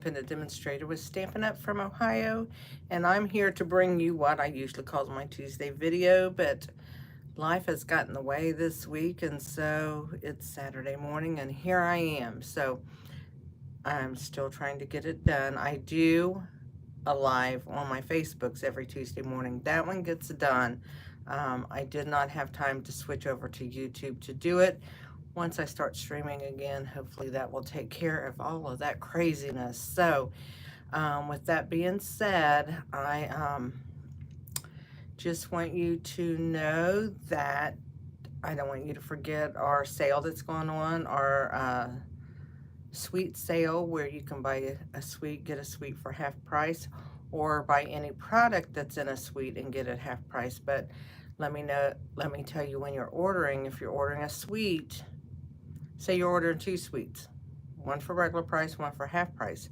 Independent demonstrator with Stampin' Up! From Ohio, and I'm here to bring you what I usually call my Tuesday video, but life has gotten in the way this week, and so it's Saturday morning, and here I am. So I'm still trying to get it done. I do a live on my Facebooks every Tuesday morning. That one gets done. I did not have time to switch over to YouTube to do it. Once I start streaming again, hopefully that will take care of all of that craziness. So, with that being said, I just want you to know that I don't want you to forget our sale that's going on, our sweet sale where you can buy a sweet, get a sweet for half price, or buy any product that's in a sweet and get it half price. But let me tell you, when you're ordering, if you're ordering a sweet, say you're ordering 2 sweets, one for regular price, one for half price,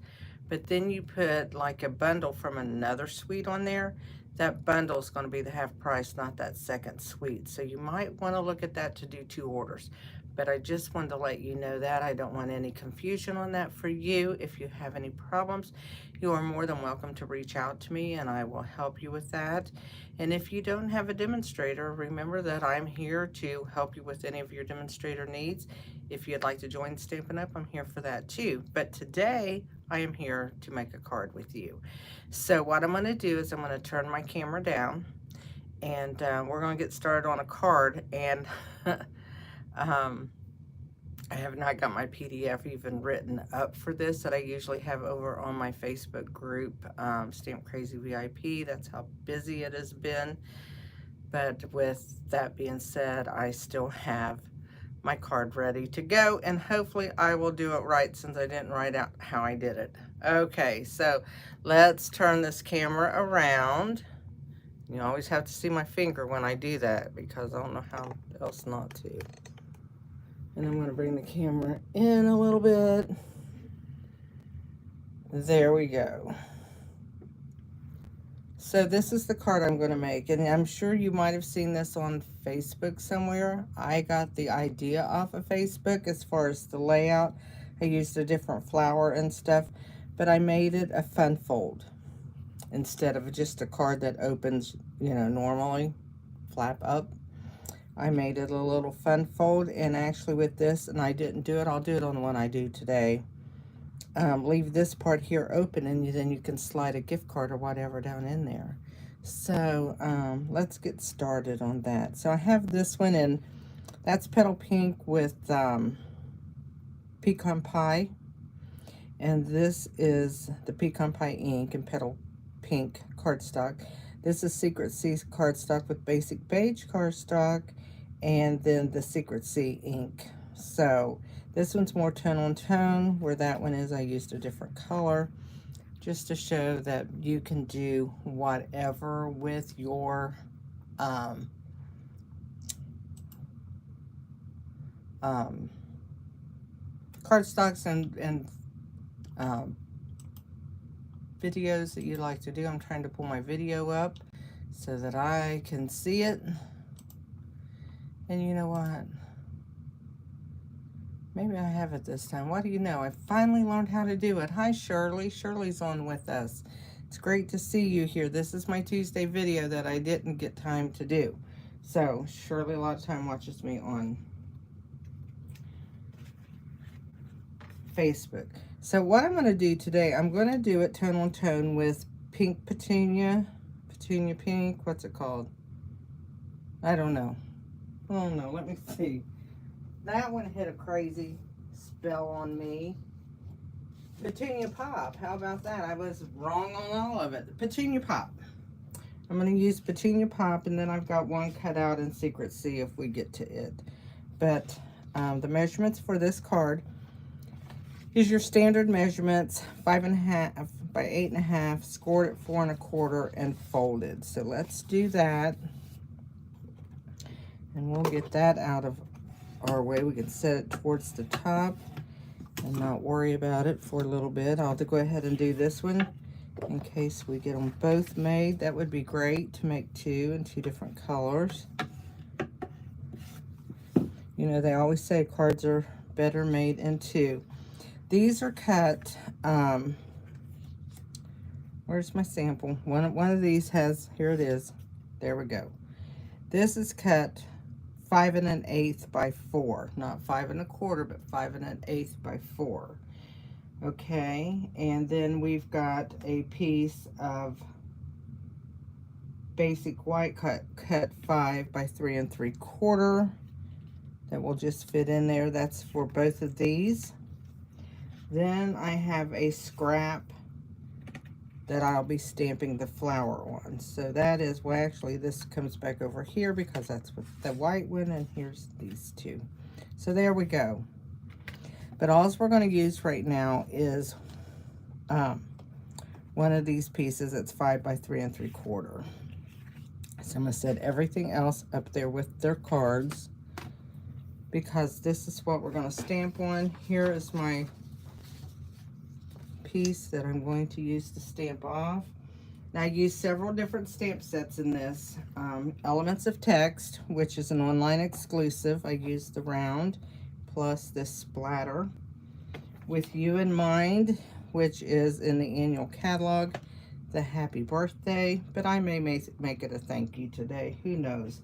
but then you put like a bundle from another sweet on there, that bundle is going to be the half price, not that second sweet. So you might want to look at that to do 2 orders. But I just wanted to let you know that. I don't want any confusion on that for you. If you have any problems, you are more than welcome to reach out to me and I will help you with that. And if you don't have a demonstrator, remember that I'm here to help you with any of your demonstrator needs. If you'd like to join Stampin' Up!, I'm here for that too. But today, I am here to make a card with you. So what I'm going to do is I'm going to turn my camera down, and we're going to get started on a card. And I have not got my PDF even written up for this that I usually have over on my Facebook group, Stamp Crazy VIP. That's how busy it has been. But with that being said, I still have my card ready to go, and hopefully I will do it right since I didn't write out how I did it. Okay, so let's turn this camera around. You always have to see my finger when I do that because I don't know how else not to. And I'm going to bring the camera in a little bit. There we go. So this is the card I'm going to make, and I'm sure you might have seen this on Facebook somewhere. I got the idea off of Facebook as far as the layout. I used a different flower and stuff, but I made it a fun fold instead of just a card that opens, you know, normally, flap up. I made it a little fun fold, and actually with this, and I didn't do it, I'll do it on the one I do today. Leave this part here open, and then you can slide a gift card or whatever down in there. So let's get started on that. So I have this one, and that's Petal Pink with Pecan Pie, and this is the Pecan Pie ink and Petal Pink cardstock. This is Secret C cardstock with Basic Beige cardstock, and then the Secret C ink. So this one's more tone on tone, where that one is I used a different color, just to show that you can do whatever with your cardstocks and videos that you like to do. I'm trying to pull my video up so that I can see it. And you know what? Maybe I have it this time. What do you know? I finally learned how to do it. Hi, Shirley. Shirley's on with us. It's great to see you here. This is my Tuesday video that I didn't get time to do. So, Shirley a lot of time watches me on Facebook. So, what I'm going to do today, I'm going to do it tone on tone with Pink Petunia. Petunia Pink. What's it called? I don't know. Oh, no. Let me see. That one hit a crazy spell on me. Petunia Pop. How about that? I was wrong on all of it. Petunia Pop. I'm going to use Petunia Pop, and then I've got one cut out in Secret C if we get to it. But the measurements for this card is your standard measurements, 5.5 by 8.5, scored at 4 1/4, and folded. So let's do that. And we'll get that out of our way. We can set it towards the top and not worry about it for a little bit. I'll have to go ahead and do this one in case we get them both made. That would be great to make 2 in 2 different colors. You know, they always say cards are better made in 2. These are cut Where's my sample? One of these has, here it is. There we go. This is cut 5 1/8 by 4. Not 5 1/4, but 5 1/8 by 4. Okay, and then we've got a piece of basic white cut 5 by 3 3/4. That will just fit in there. That's for both of these. Then I have a scrap that I'll be stamping the flower on. So that is, well, actually this comes back over here because that's with the white one, and here's these two. So there we go. But all we're going to use right now is one of these pieces. It's 5 by 3 3/4. So I'm going to set everything else up there with their cards, because this is what we're going to stamp on. Here is my piece that I'm going to use to stamp off. Now I use several different stamp sets in this. Elements of Text, which is an online exclusive. I use the round plus this splatter. With You in Mind, which is in the annual catalog. The Happy Birthday, but I may make it a thank you today, who knows.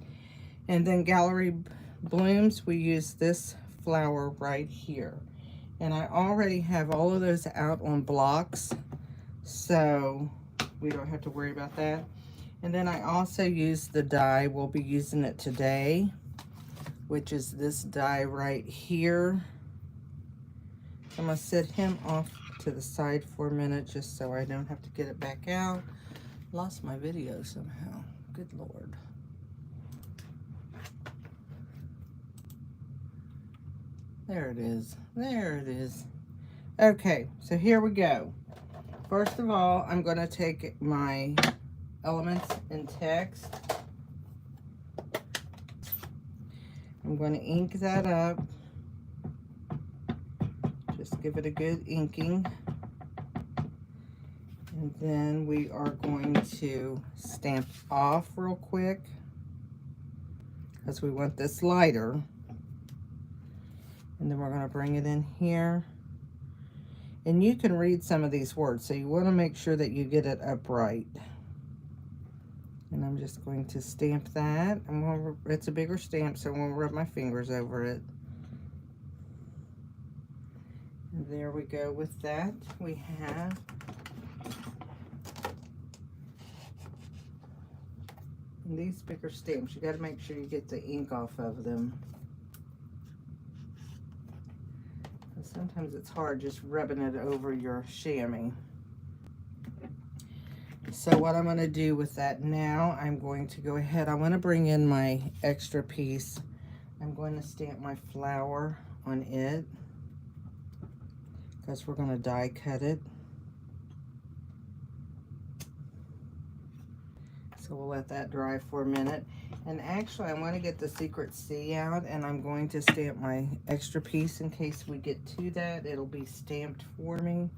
And then Gallery Blooms, we use this flower right here. And I already have all of those out on blocks, so we don't have to worry about that. And then I also use the die. We'll be using it today, which is this die right here. I'm going to set him off to the side for a minute just so I don't have to get it back out. Lost my video somehow. Good Lord. There it is. There it is. Okay, so here we go. First of all, I'm going to take my Elements in Text. I'm going to ink that up. Just give it a good inking. And then we are going to stamp off real quick, because we want this lighter. And then we're going to bring it in here. And you can read some of these words, so you want to make sure that you get it upright. And I'm just going to stamp that. It's a bigger stamp, so I'm going to rub my fingers over it. And there we go with that. We have these bigger stamps. You got to make sure you get the ink off of them. Sometimes it's hard just rubbing it over your chamois. So what I'm going to do with that now, I'm going to go ahead. I want to bring in my extra piece. I'm going to stamp my flower on it, because we're going to die cut it. So we'll let that dry for a minute. And actually, I'm going to get the Secret C out, and I'm going to stamp my extra piece in case we get to that. It'll be stamped for me.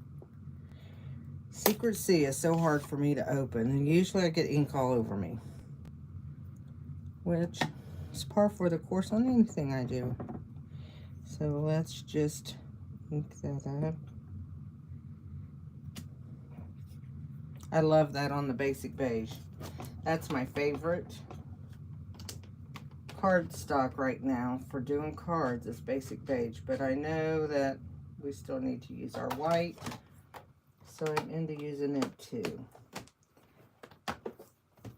Secret C is so hard for me to open, and usually I get ink all over me, which is par for the course on anything I do. So let's just ink that up. I love that on the basic beige. That's my favorite cardstock right now for doing cards, is basic beige, but I know that we still need to use our white, so I'm into using it too.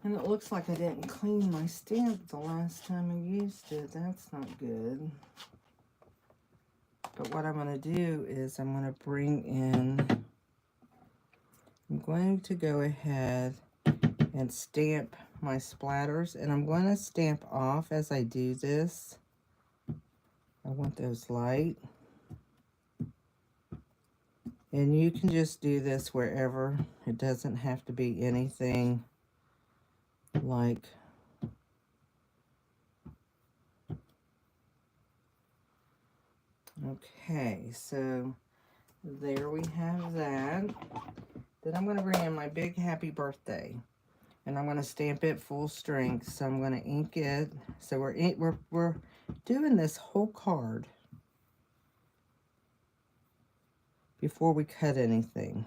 And it looks like I didn't clean my stamp the last time I used it. That's not good. But what I'm going to do is I'm going to bring in, I'm going to go ahead and stamp my splatters, and I'm going to stamp off as I do this. I want those light. And you can just do this wherever. It doesn't have to be anything like okay, so there we have that. Then I'm going to bring in my big Happy Birthday, and I'm going to stamp it full strength. So I'm going to ink it. So we're doing this whole card before we cut anything.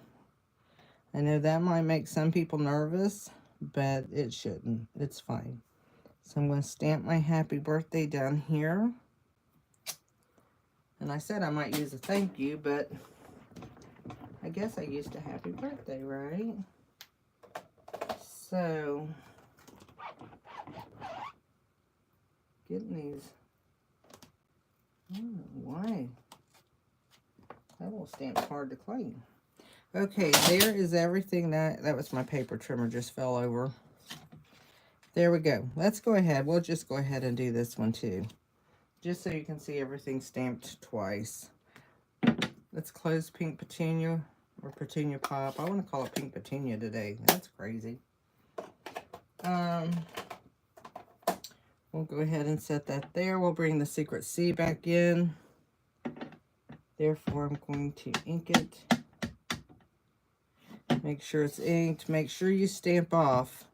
I know that might make some people nervous, but it shouldn't. It's fine. So I'm going to stamp my happy birthday down here. And I said I might use a thank you, but I guess I used a happy birthday, right? So, getting these, I don't know why. That little stamp's hard to clean. Okay, there is everything. That was my paper trimmer, just fell over. There we go. Let's go ahead. We'll just go ahead and do this one too. Just so you can see everything stamped twice. Let's close Pink Petunia, or Petunia Pop. I want to call it Pink Petunia today. That's crazy. We'll go ahead and set that there. We'll bring the Secret C back in. Therefore, I'm going to ink it. Make sure it's inked. Make sure you stamp off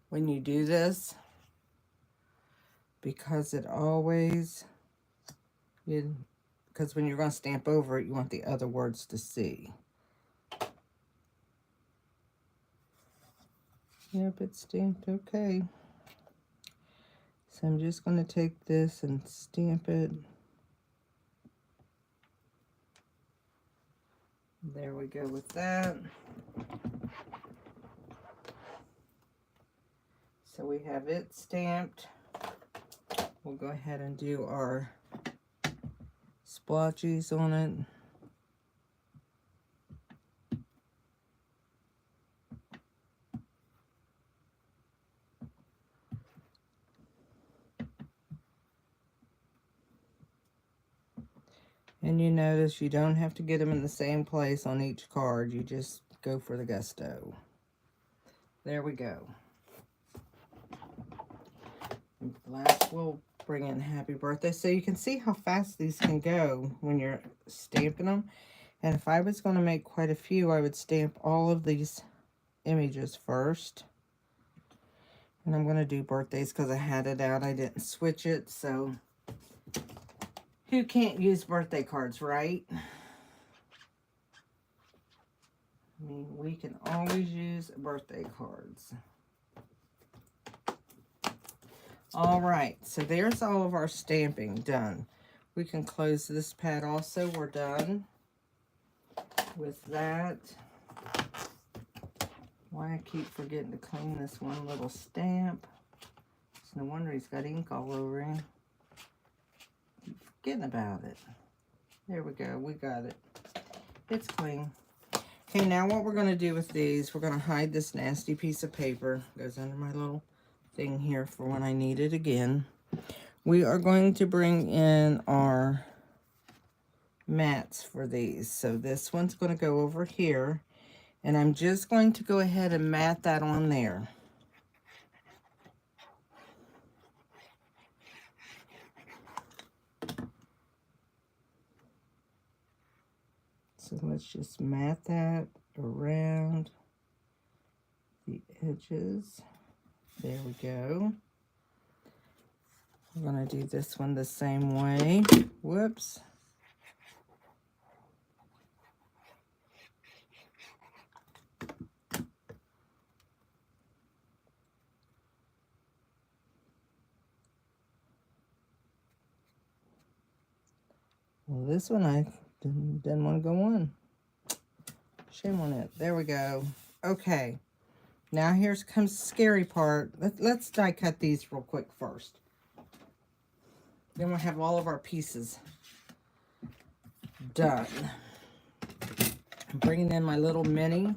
when you do this, because it always, because when you're going to stamp over it, you want the other words to see. Yep, it's stamped okay. So I'm just going to take this and stamp it. There we go with that. So we have it stamped. We'll go ahead and do our splotches on it. And you notice you don't have to get them in the same place on each card. You just go for the gusto. There we go. And last, we'll bring in Happy Birthday. So you can see how fast these can go when you're stamping them. And if I was going to make quite a few, I would stamp all of these images first. And I'm going to do birthdays because I had it out. I didn't switch it, so who can't use birthday cards, right? I mean, we can always use birthday cards. All right, so there's all of our stamping done. We can close this pad also. We're done with that. Why I keep forgetting to clean this one little stamp. It's no wonder he's got ink all over him. Keep forgetting about it. There we go. We got it. It's clean. Okay, now what we're going to do with these, we're going to hide this nasty piece of paper. It goes under my little thing here for when I need it again. We are going to bring in our mats for these. So this one's going to go over here. And I'm just going to go ahead and mat that on there. So let's just mat that around the edges. There we go. We're going to do this one the same way. Whoops. Well, this one I didn't want to go on. Shame on it. There we go. Okay. Now here comes the scary part. Let's die cut these real quick first. Then we'll have all of our pieces done. I'm bringing in my little mini.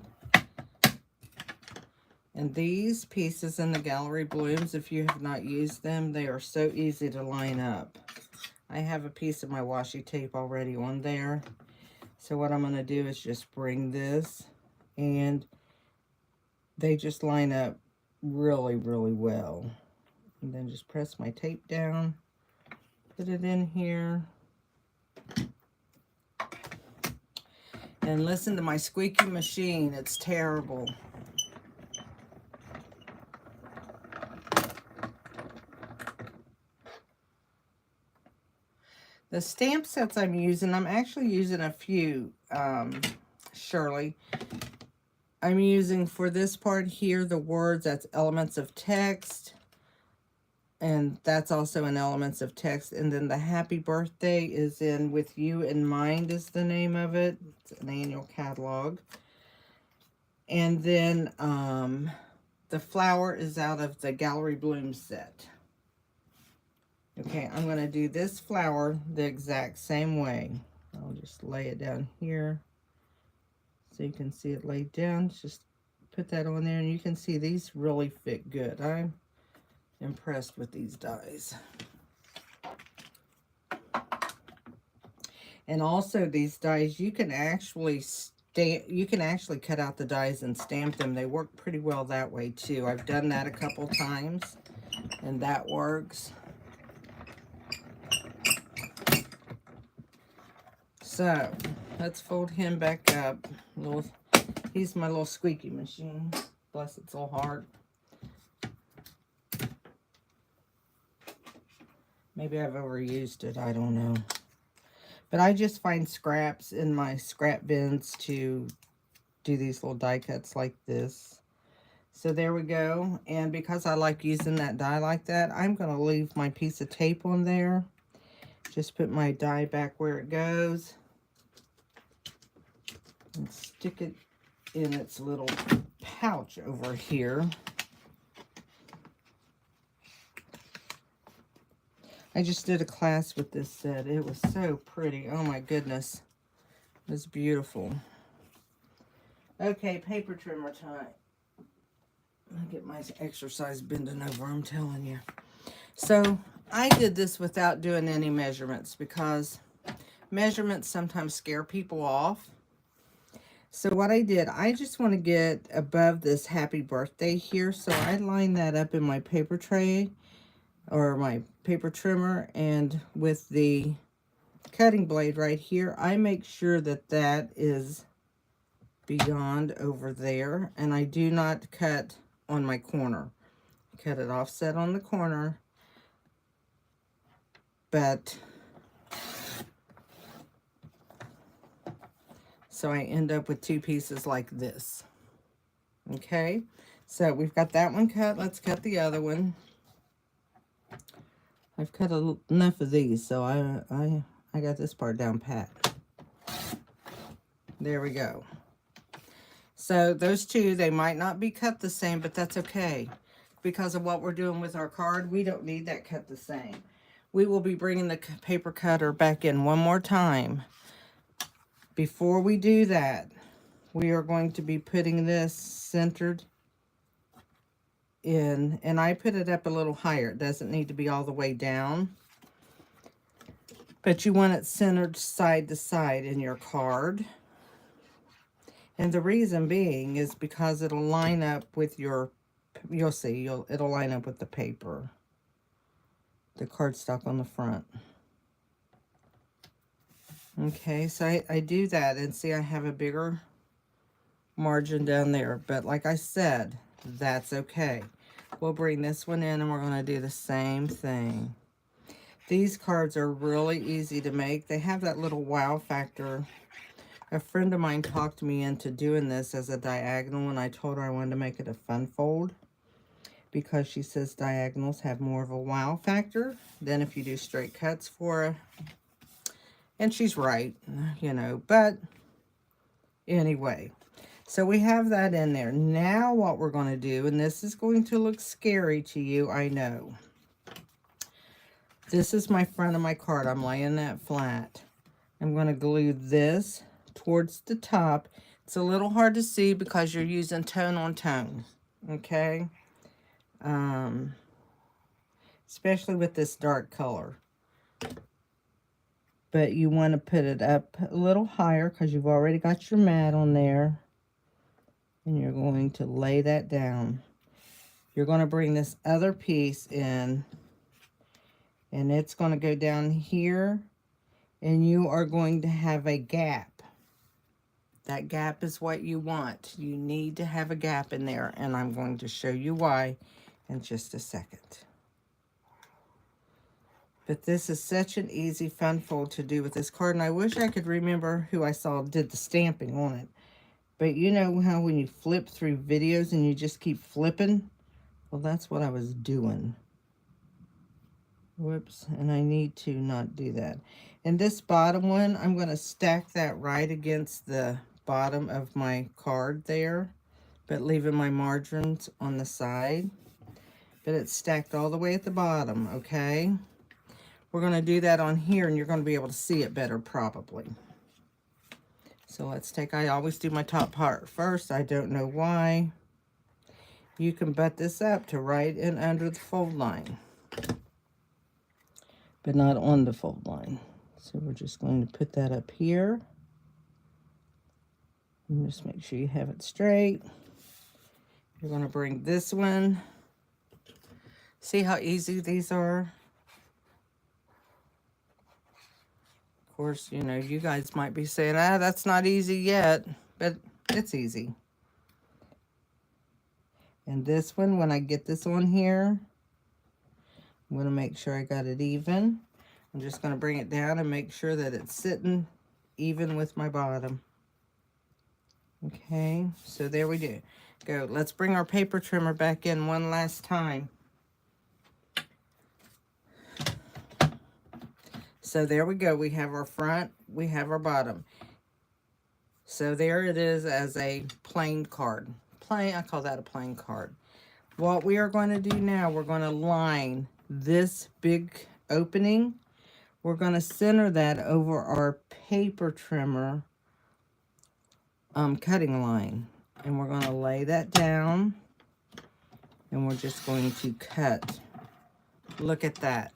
And these pieces in the Gallery Blooms, if you have not used them, they are so easy to line up. I have a piece of my washi tape already on there. So what I'm going to do is just bring this, and they just line up really, really well. And then just press my tape down, put it in here. And listen to my squeaky machine. It's terrible. The stamp sets I'm using, I'm actually using a few, Shirley. I'm using for this part here the words, that's elements of text. And that's also in elements of text. And then the happy birthday is in With You in Mind is the name of it. It's an annual catalog. And then the flower is out of the Gallery Bloom set. Okay, I'm going to do this flower the exact same way. I'll just lay it down here so you can see it laid down. Just put that on there, and you can see these really fit good. I'm impressed with these dies. And also these dies, you can actually cut out the dies and stamp them. They work pretty well that way too. I've done that a couple times, and that works. So let's fold him back up. He's my little squeaky machine. Bless its little heart. Maybe I've overused it, I don't know. But I just find scraps in my scrap bins to do these little die cuts like this. So there we go. And because I like using that die like that, I'm going to leave my piece of tape on there. Just put my die back where it goes. And stick it in its little pouch over here. I just did a class with this set. It was so pretty. Oh my goodness. It was beautiful. Okay, paper trimmer time. I'll get my exercise bending over, I'm telling you. So I did this without doing any measurements because measurements sometimes scare people off. So what I did, I just want to get above this happy birthday here. So I line that up in my paper tray or my paper trimmer, and with the cutting blade right here, I make sure that that is beyond over there, and I do not cut on my corner. Cut it offset on the corner, but so I end up with two pieces like this. Okay, so we've got that one cut. Let's cut the other one. I've cut enough of these, so I got this part down pat. There we go. So those two, they might not be cut the same, but that's okay. Because of what we're doing with our card, we don't need that cut the same. We will be bringing the paper cutter back in one more time. Before we do that, we are going to be putting this centered in, and I put it up a little higher. It doesn't need to be all the way down, but you want it centered side to side in your card. And the reason being is because it'll line up with your, you'll see, it'll line up with the paper, the cardstock on the front. Okay, so I do that, and see I have a bigger margin down there, but like I said, that's okay. We'll bring this one in, and we're going to do the same thing. These cards are really easy to make. They have that little wow factor. A friend of mine talked me into doing this as a diagonal, and I told her I wanted to make it a fun fold because she says diagonals have more of a wow factor than if you do straight cuts for a, and she's right, you know, but anyway. So we have that in there. Now what we're going to do, and this is going to look scary to you, I know. This is my front of my card. I'm laying that flat. I'm going to glue this towards the top. It's a little hard to see because you're using tone on tone, okay? Especially with this dark color. But you want to put it up a little higher because you've already got your mat on there. And you're going to lay that down. You're going to bring this other piece in, and it's going to go down here, and you are going to have a gap. That gap is what you want. You need to have a gap in there, and I'm going to show you why in just a second. But this is such an easy, fun fold to do with this card, and I wish I could remember who I saw did the stamping on it. But you know how when you flip through videos and you just keep flipping? Well, that's what I was doing. Whoops, and I need to not do that. And this bottom one, I'm going to stack that right against the bottom of my card there, but leaving my margins on the side. But it's stacked all the way at the bottom, okay? We're going to do that on here, and you're going to be able to see it better probably. So let's take, I always do my top part first. I don't know why. You can butt this up to right and under the fold line, but not on the fold line. So we're just going to put that up here. And just make sure you have it straight. You're going to bring this one. See how easy these are? Of course, you know, you guys might be saying, that's not easy yet, but it's easy. And this one, when I get this on here, I'm going to make sure I got it even. I'm just going to bring it down and make sure that it's sitting even with my bottom. Okay, so there we go. Let's bring our paper trimmer back in one last time. So there we go. We have our front, we have our bottom. So there it is as a plain card. Plain, I call that a plain card. What we are going to do now, we're going to line this big opening. We're going to center that over our paper trimmer cutting line. And we're going to lay that down. And we're just going to cut. Look at that.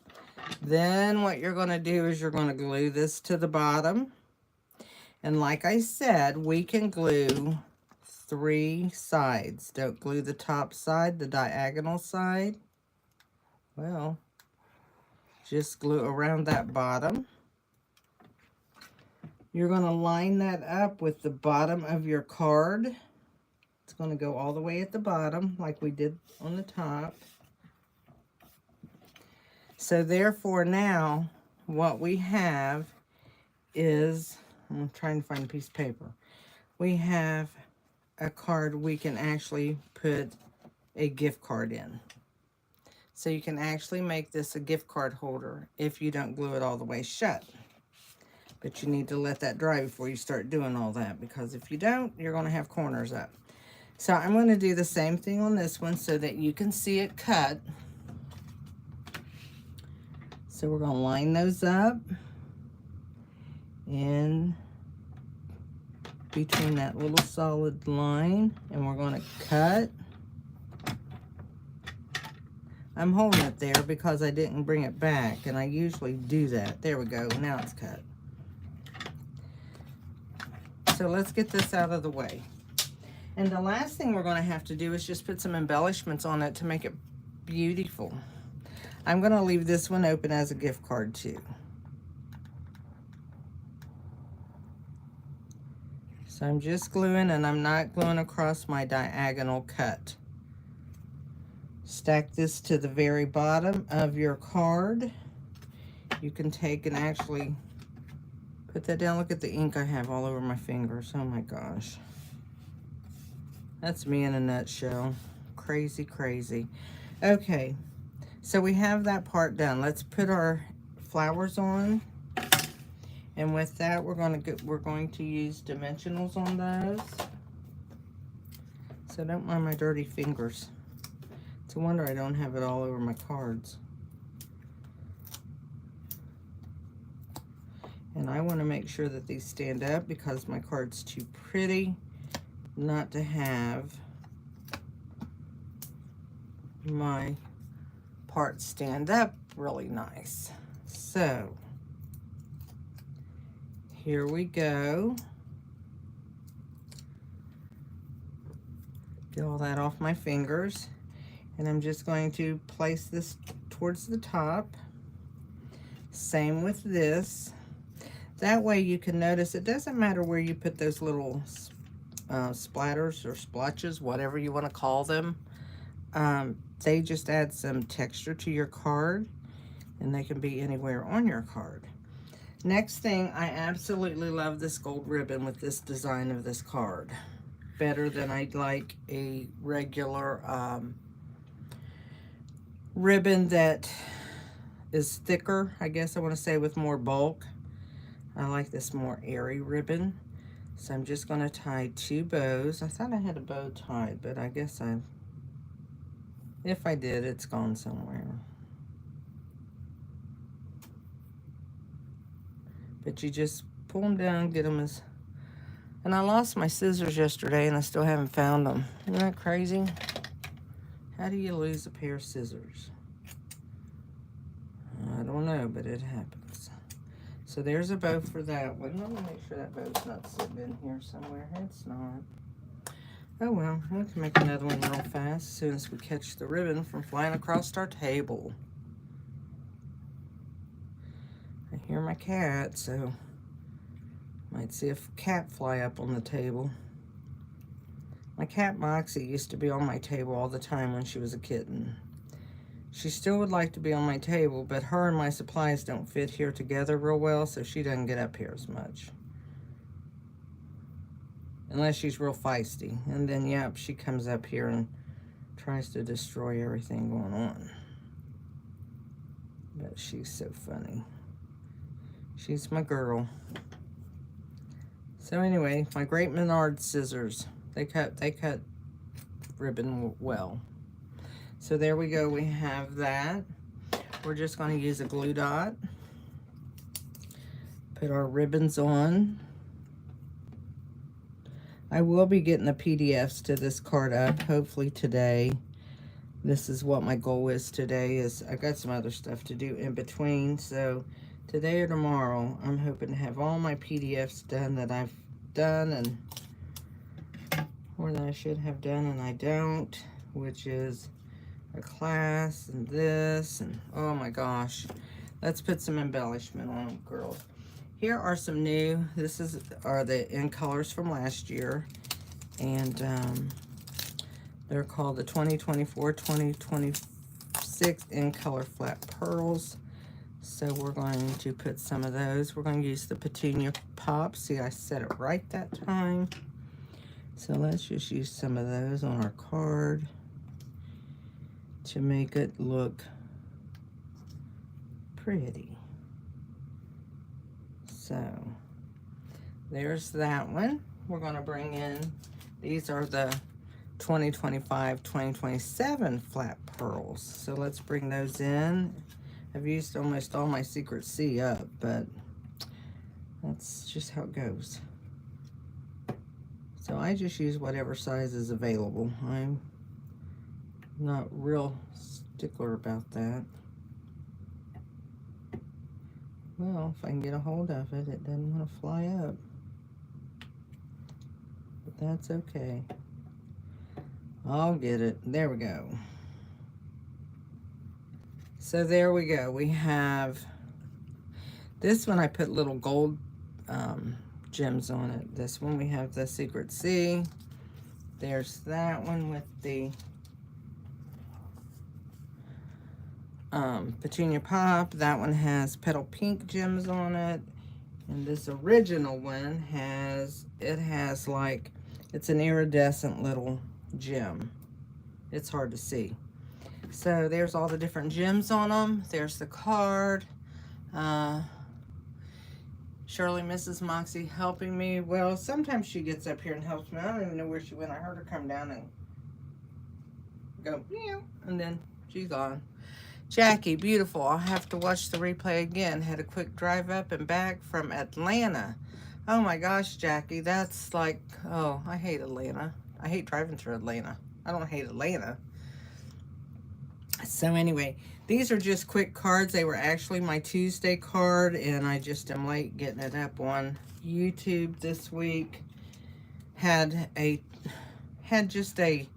Then what you're going to do is you're going to glue this to the bottom. And like I said, we can glue 3 sides. Don't glue the top side, the diagonal side. Well, just glue around that bottom. You're going to line that up with the bottom of your card. It's going to go all the way at the bottom like we did on the top. So therefore now what we have is, I'm trying to find a piece of paper. We have a card we can actually put a gift card in. So you can actually make this a gift card holder if you don't glue it all the way shut. But you need to let that dry before you start doing all that, because if you don't, you're going to have corners up. So I'm going to do the same thing on this one so that you can see it cut. So we're going to line those up in between that little solid line, and we're going to cut. I'm holding it there because I didn't bring it back, and I usually do that. There we go. Now it's cut. So let's get this out of the way. And the last thing we're going to have to do is just put some embellishments on it to make it beautiful. I'm going to leave this one open as a gift card too. So I'm just gluing, and I'm not gluing across my diagonal cut. Stack this to the very bottom of your card. You can take and actually put that down. Look at the ink I have all over my fingers. Oh my gosh. That's me in a nutshell. Crazy, crazy. Okay, so we have that part done. Let's put our flowers on. And with that, we're going to use dimensionals on those. So don't mind my dirty fingers. It's a wonder I don't have it all over my cards. And I want to make sure that these stand up because my card's too pretty not to have my parts stand up really nice. So here we go. Get all that off my fingers. And I'm just going to place this towards the top. Same with this. That way you can notice it doesn't matter where you put those little splatters or splotches, whatever you want to call them. They just add some texture to your card, and they can be anywhere on your card. Next thing, I absolutely love this gold ribbon with this design of this card. better than I'd like a regular ribbon that is thicker, I guess I want to say, with more bulk. I like this more airy ribbon. So I'm just going to tie 2 bows. I thought I had a bow tied, but I guess if I did, it's gone somewhere. But you just pull them down, get them as... And I lost my scissors yesterday, and I still haven't found them. Isn't that crazy? How do you lose a pair of scissors? I don't know, but it happens. So there's a bow for that one. Let me make sure that bow's not sitting in here somewhere. It's not. Oh well, we can make another one real fast as soon as we catch the ribbon from flying across our table. I hear my cat, so might see a cat fly up on the table. My cat Moxie used to be on my table all the time when she was a kitten. She still would like to be on my table, but her and my supplies don't fit here together real well, so she doesn't get up here as much. Unless she's real feisty. And then, yep, she comes up here and tries to destroy everything going on. But she's so funny. She's my girl. So anyway, my Great Menard scissors. They cut ribbon well. So there we go, we have that. We're just going to use a glue dot. Put our ribbons on. I will be getting the PDFs to this card up, hopefully today. This is what my goal is today. Is I got some other stuff to do in between, so today or tomorrow, I'm hoping to have all my PDFs done that I've done and or that I should have done and I don't, which is a class and this and oh my gosh. Let's put some embellishment on them, girls. Here are some new, are the in colors from last year, and they're called the 2024-2026 in color flat pearls. So we're going to put some of those. We're going to use the Petunia Pop. See, I said it right that time. So let's just use some of those on our card to make it look pretty. So there's that one. We're going to bring in, these are the 2025-2027 flat pearls. So let's bring those in. I've used almost all my Secret C up, but that's just how it goes. So I just use whatever size is available. I'm not real stickler about that. Well, if I can get a hold of it, it doesn't want to fly up. But that's okay. I'll get it. There we go. So there we go. We have this one. I put little gold gems on it. This one we have the Secret C. There's that one with the Petunia Pop. That one has petal pink gems on it. And this original one has like, it's an iridescent little gem. It's hard to see. So there's all the different gems on them. There's the card. Shirley, Mrs. Moxie helping me. Well, sometimes she gets up here and helps me. I don't even know where she went. I heard her come down and go, meow, and then she's gone. Jackie, beautiful. I'll have to watch the replay again. Had a quick drive up and back from Atlanta. Oh my gosh, Jackie, that's like, oh, I hate Atlanta. I hate driving through Atlanta. I don't hate Atlanta. So anyway, these are just quick cards. They were actually my Tuesday card, and I just am late getting it up on YouTube this week. Had just a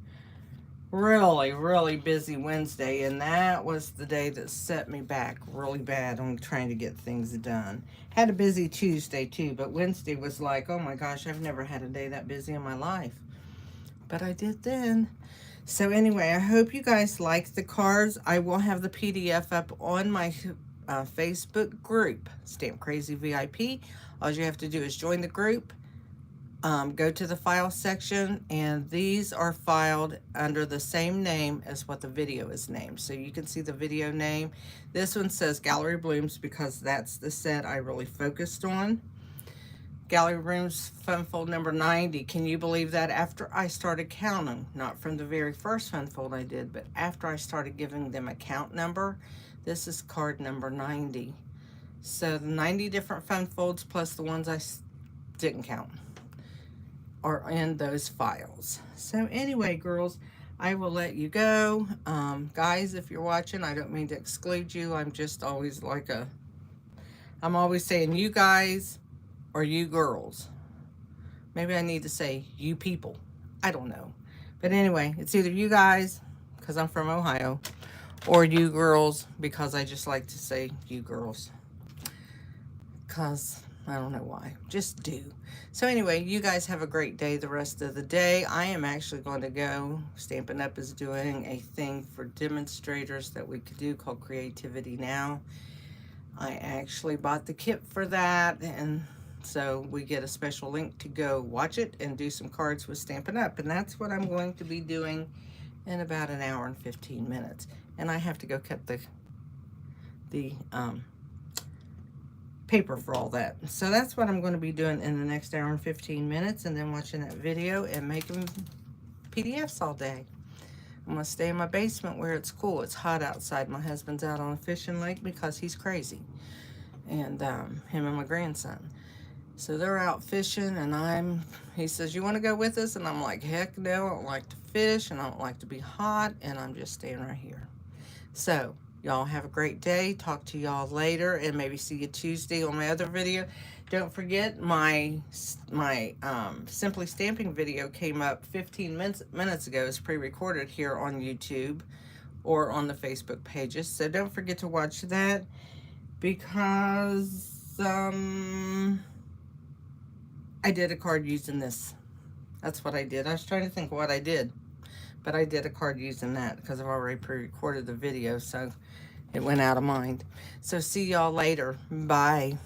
really busy Wednesday, and that was the day that set me back really bad on trying to get things done. Had a busy Tuesday too, but Wednesday was like, oh my gosh, I've never had a day that busy in my life. But I did then. So anyway, I hope you guys like the cards. I will have the PDF up on my Facebook group, Stamp Crazy VIP. All you have to do is join the group. go to the file section, and these are filed under the same name as what the video is named. So you can see the video name. This one says Gallery Blooms because that's the set I really focused on. Gallery Blooms Fun Fold number 90. Can you believe that? After I started counting, not from the very first Fun Fold I did, but after I started giving them a count number, this is card number 90. So the 90 different Fun Folds plus the ones I didn't count are in those files. So anyway, girls, I will let you go. Guys, if you're watching, I don't mean to exclude you. I'm just always like I'm always saying you guys or you girls. Maybe I need to say you people. I don't know. But anyway, it's either you guys, because I'm from Ohio, or you girls, because I just like to say you girls. Because I don't know why. Just do. So anyway, you guys have a great day the rest of the day. I am actually going to go. Stampin' Up! Is doing a thing for demonstrators that we could do called Creativity Now. I actually bought the kit for that, and so we get a special link to go watch it and do some cards with Stampin' Up! And that's what I'm going to be doing in about an hour and 15 minutes. And I have to go cut the paper for all that. So that's what I'm going to be doing in the next hour and 15 minutes, and then watching that video and making PDFs all day. I'm going to stay in my basement where it's cool. It's hot outside. My husband's out on a fishing lake because he's crazy. And him and my grandson. So they're out fishing, and he says, you want to go with us? And I'm like, heck no, I don't like to fish, and I don't like to be hot, and I'm just staying right here. So y'all have a great day. Talk to y'all later, and maybe see you Tuesday on my other video. Don't forget, my Simply Stamping video came up 15 minutes ago. It's pre-recorded here on YouTube or on the Facebook pages. So don't forget to watch that, because I did a card using this. That's what I did. I was trying to think what I did, but I did a card using that because I've already pre-recorded the video, so it went out of mind. So see y'all later. Bye.